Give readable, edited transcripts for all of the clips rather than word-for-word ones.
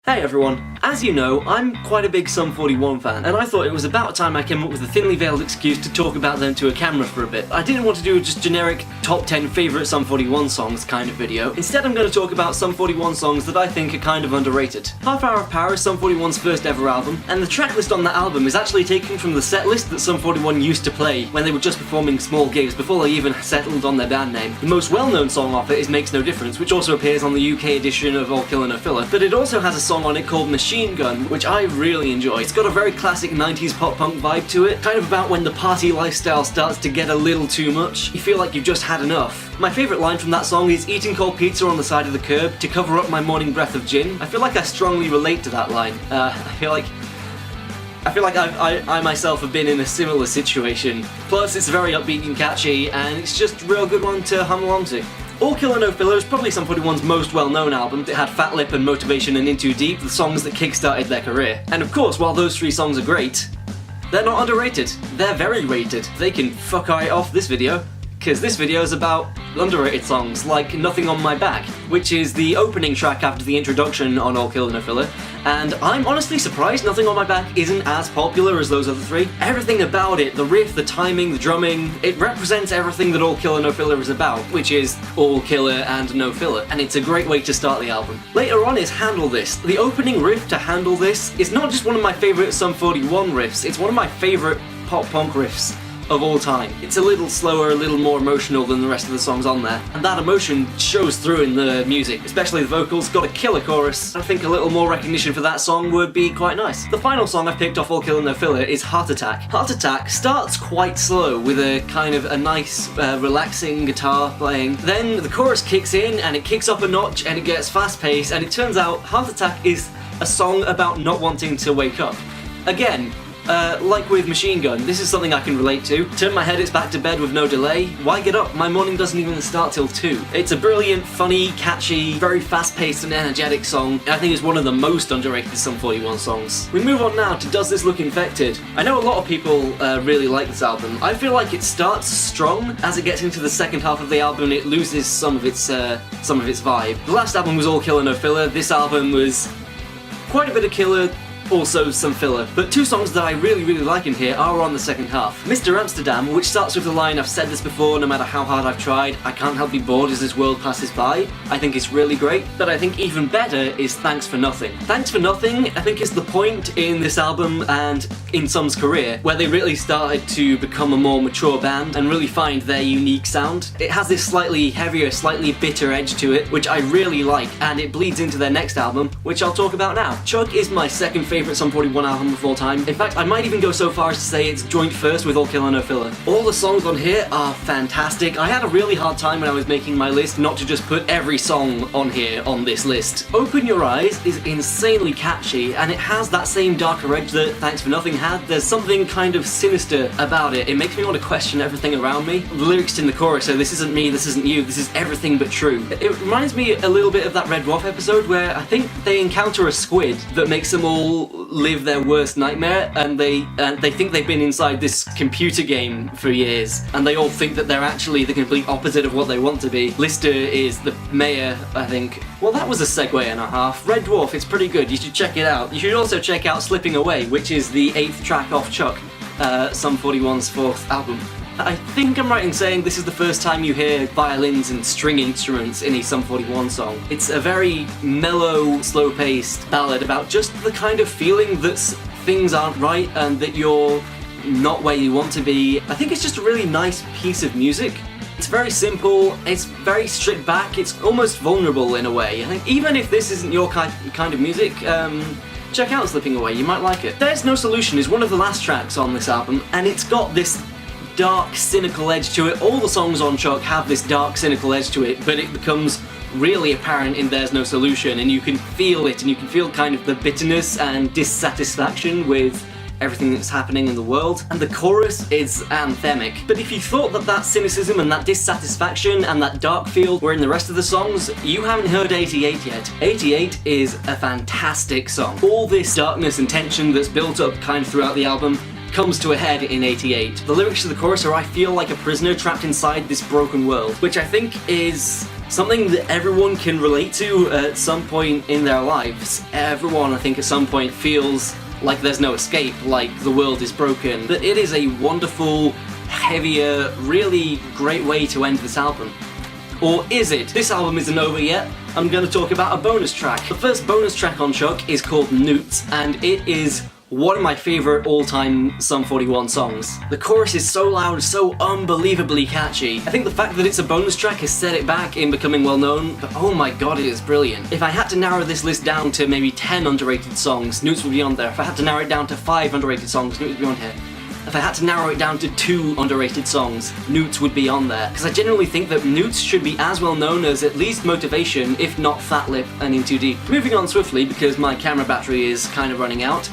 Hey everyone, as you know, I'm quite a big Sum 41 fan, and I thought it was about time I came up with a thinly veiled excuse to talk about them to a camera for a bit. I didn't want to do a just generic top 10 favourite Sum 41 songs kind of video. Instead I'm going to talk about Sum 41 songs that I think are kind of underrated. Half Hour of Power is Sum 41's first ever album, and the tracklist on that album is actually taken from the set list that Sum 41 used to play when they were just performing small gigs before they even settled on their band name. The most well-known song off it is Makes No Difference, which also appears on the UK edition of All Killer No Filler, but it also has a song on it called Machine Gun, which I really enjoy. It's got a very classic 90s pop-punk vibe to it, kind of about when the party lifestyle starts to get a little too much. You feel like you've just had enough. My favourite line from that song is eating cold pizza on the side of the curb to cover up my morning breath of gin. I feel like I strongly relate to that line. I feel like I myself have been in a similar situation. Plus, it's very upbeat and catchy, and it's just a real good one to hum along to. All Killer No Filler is probably Sum 41's most well-known album. It had Fat Lip and Motivation and In Too Deep, the songs that kick-started their career. And of course, while those three songs are great, they're not underrated. They're very rated. They can fuck right off this video, because this video is about underrated songs like Nothing on My Back, which is the opening track after the introduction on All Killer No Filler, and I'm honestly surprised Nothing on My Back isn't as popular as those other three. Everything about it, the riff, the timing, the drumming, it represents everything that All Killer No Filler is about, which is all killer and no filler, and it's a great way to start the album. Later on is Handle This. The opening riff to Handle This is not just one of my favourite Sum 41 riffs, it's one of my favourite pop-punk riffs of all time. It's a little slower, a little more emotional than the rest of the songs on there, and that emotion shows through in the music, especially the vocals. Got a killer chorus. I think a little more recognition for that song would be quite nice. The final song I've picked off All Killer No Filler is Heart Attack. Heart Attack starts quite slow with a kind of a nice, relaxing guitar playing. Then the chorus kicks in and it kicks up a notch and it gets fast-paced, and it turns out Heart Attack is a song about not wanting to wake up. Again, like with Machine Gun, this is something I can relate to. Turn my head, it's back to bed with no delay. Why get up? My morning doesn't even start till 2. It's a brilliant, funny, catchy, very fast-paced and energetic song. I think it's one of the most underrated Sum 41 songs. We move on now to Does This Look Infected? I know a lot of people really like this album. I feel like it starts strong. As it gets into the second half of the album, it loses some of its vibe. The last album was All Killer No Filler. This album was quite a bit of killer, also some filler, but two songs that I really like in here are on the second half. Mr. Amsterdam, which starts with the line, I've said this before, no matter how hard I've tried, I can't help be bored as this world passes by. I think it's really great, but I think even better is Thanks for Nothing. Thanks for Nothing, I think, is the point in this album and in Sum's career where they really started to become a more mature band and really find their unique sound. It has this slightly heavier, slightly bitter edge to it, which I really like, and it bleeds into their next album, which I'll talk about now. Chug is my second favourite Sum 41 album of all time. In fact, I might even go so far as to say it's joint first with All Killer No Filler. All the songs on here are fantastic. I had a really hard time when I was making my list not to just put every song on here on this list. Open Your Eyes is insanely catchy, and it has that same darker edge that Thanks for Nothing had. There's something kind of sinister about it. It makes me want to question everything around me. The lyrics in the chorus are, this isn't me, this isn't you, this is everything but true. It reminds me a little bit of that Red Dwarf episode where I think they encounter a squid that makes them all live their worst nightmare, and they think they've been inside this computer game for years, and they all think that they're actually the complete opposite of what they want to be. Lister is the mayor, I think. Well, that was a segue and a half. Red Dwarf, it's pretty good, you should check it out. You should also check out Slipping Away, which is the 8th track off Chuck, Sum 41's 4th album. I think I'm right in saying this is the first time you hear violins and string instruments in a Sum 41 song. It's a very mellow, slow-paced ballad about just the kind of feeling that things aren't right and that you're not where you want to be. I think it's just a really nice piece of music. It's very simple, it's very stripped back, it's almost vulnerable in a way. I think even if this isn't your kind of music, check out Slipping Away, you might like it. There's No Solution is one of the last tracks on this album, and it's got this dark, cynical edge to it. All the songs on Chuck have this dark, cynical edge to it, but it becomes really apparent in There's No Solution, and you can feel it, and you can feel kind of the bitterness and dissatisfaction with everything that's happening in the world, and the chorus is anthemic. But if you thought that that cynicism and that dissatisfaction and that dark feel were in the rest of the songs, you haven't heard 88 yet. 88 is a fantastic song. All this darkness and tension that's built up kind of throughout the album comes to a head in 88. The lyrics to the chorus are, I feel like a prisoner trapped inside this broken world, which I think is Something that everyone can relate to at some point in their lives. Everyone, I think, at some point feels like there's no escape, like the world is broken. But it is a wonderful, heavier, really great way to end this album. Or is it? This album isn't over yet. I'm going to talk about a bonus track. The first bonus track on Chuck is called Newts, and it is one of my favourite all-time Sum 41 songs. The chorus is so loud, so unbelievably catchy. I think the fact that it's a bonus track has set it back in becoming well known, but oh my god, it is brilliant. If I had to narrow this list down to maybe 10 underrated songs, Newts would be on there. If I had to narrow it down to 5 underrated songs, Newts would be on here. If I had to narrow it down to 2 underrated songs, Newts would be on there. Because I genuinely think that Newts should be as well known as at least Motivation, if not Fat Lip and In Too Deep. Moving on swiftly, because my camera battery is kind of running out.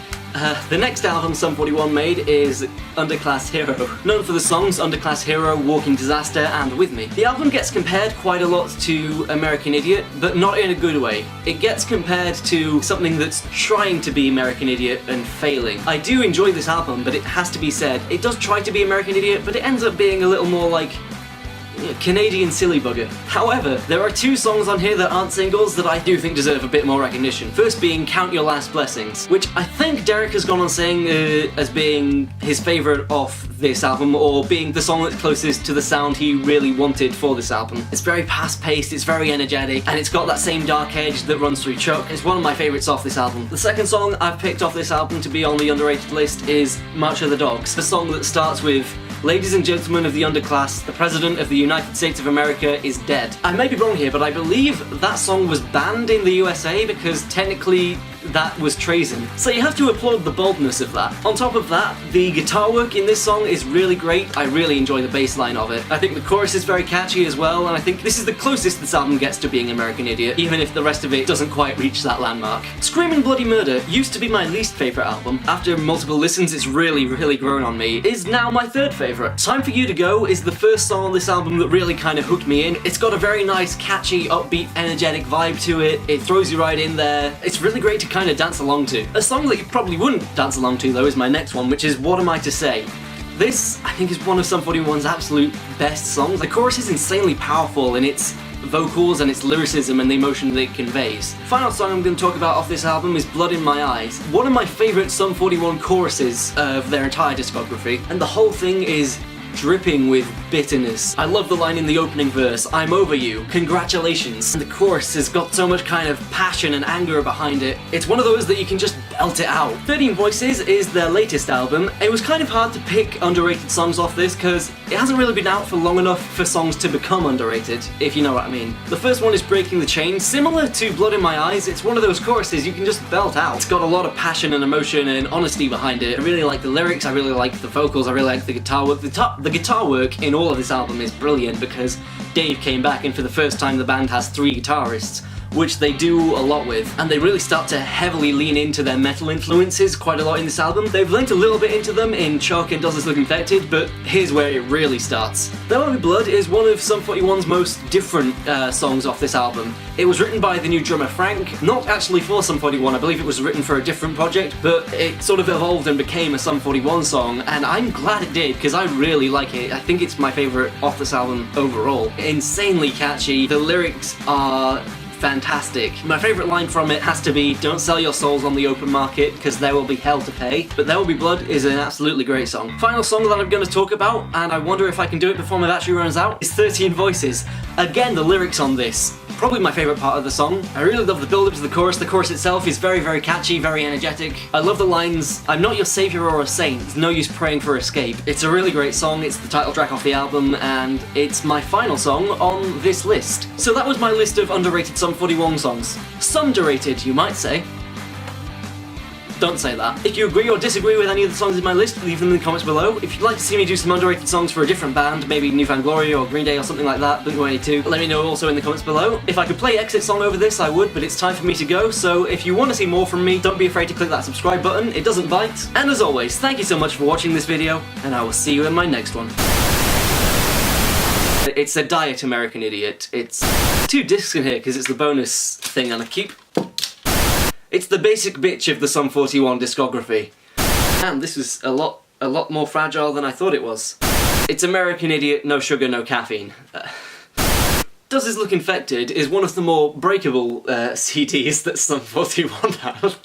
The next album Sum 41 made is Underclass Hero. Known for the songs Underclass Hero, Walking Disaster, and With Me. The album gets compared quite a lot to American Idiot, but not in a good way. It gets compared to something that's trying to be American Idiot and failing. I do enjoy this album, but it has to be said, it does try to be American Idiot, but it ends up being a little more like Canadian silly bugger. However, there are 2 songs on here that aren't singles that I do think deserve a bit more recognition. First being Count Your Last Blessings, which I think Derek has gone on saying as being his favourite off this album, or being the song that's closest to the sound he really wanted for this album. It's very fast-paced, it's very energetic, and it's got that same dark edge that runs through Chuck. It's one of my favourites off this album. The second song I've picked off this album to be on the underrated list is March of the Dogs, the song that starts with "Ladies and gentlemen of the underclass, the President of the United States of America is dead." I may be wrong here, but I believe that song was banned in the USA because technically that was treason. So you have to applaud the boldness of that. On top of that, the guitar work in this song is really great. I really enjoy the bass line of it. I think the chorus is very catchy as well, and I think this is the closest this album gets to being American Idiot, even if the rest of it doesn't quite reach that landmark. Screamin' Bloody Murder used to be my least favourite album. After multiple listens, it's really grown on me. Is now my third favourite. Time for You to Go is the first song on this album that really kind of hooked me in. It's got a very nice, catchy, upbeat, energetic vibe to it. It throws you right in there. It's really great to kind of dance along to. A song that you probably wouldn't dance along to though is my next one, which is What Am I to Say? This, I think, is one of Sum 41's absolute best songs. The chorus is insanely powerful in its vocals and its lyricism and the emotion that it conveys. Final song I'm going to talk about off this album is Blood in My Eyes. One of my favourite Sum 41 choruses of their entire discography, and the whole thing is dripping with bitterness. I love the line in the opening verse, "I'm over you, congratulations." And the chorus has got so much kind of passion and anger behind it. It's one of those that you can just belt it out. 13 Voices is their latest album. It was kind of hard to pick underrated songs off this because it hasn't really been out for long enough for songs to become underrated, if you know what I mean. The first one is Breaking the Chain. Similar to Blood in My Eyes, it's one of those choruses you can just belt out. It's got a lot of passion and emotion and honesty behind it. I really like the lyrics, I really like the vocals, I really like the guitar work. The guitar work in all of this album is brilliant because Dave came back, and for the first time the band has 3 guitarists, which they do a lot with, and they really start to heavily lean into their metal influences quite a lot in this album. They've leaned a little bit into them in Chuck and Does This Look Infected, but here's where it really starts. There Will Be Blood is one of Sum 41's most different songs off this album. It was written by the new drummer Frank, not actually for Sum 41, I believe it was written for a different project, but it sort of evolved and became a Sum 41 song, and I'm glad it did, because I really like it. I think it's my favourite off this album overall. Insanely catchy, the lyrics are fantastic. My favourite line from it has to be, "Don't sell your souls on the open market, because there will be hell to pay." But There Will Be Blood is an absolutely great song. Final song that I'm going to talk about, and I wonder if I can do it before my battery runs out, is 13 Voices. Again, the lyrics on this, probably my favourite part of the song. I really love the build-up to the chorus. The chorus itself is very catchy, very energetic. I love the lines, "I'm not your saviour or a saint, there's no use praying for escape." It's a really great song, it's the title track off the album, and it's my final song on this list. So that was my list of underrated Sum 41 songs. Some underrated, you might say. Don't say that. If you agree or disagree with any of the songs in my list, leave them in the comments below. If you'd like to see me do some underrated songs for a different band, maybe New Found Glory or Green Day or something like that, Blink-182, let me know also in the comments below. If I could play Exit song over this, I would, but it's time for me to go, so if you want to see more from me, don't be afraid to click that subscribe button, it doesn't bite. And as always, thank you so much for watching this video, and I will see you in my next one. It's a Diet American Idiot. It's 2 discs in here because it's the bonus thing, and I keep... It's the basic bitch of the Sum 41 discography. And this is a lot more fragile than I thought it was. It's American Idiot, no sugar, no caffeine. Does His Look Infected is one of the more breakable CDs that Sum 41 have.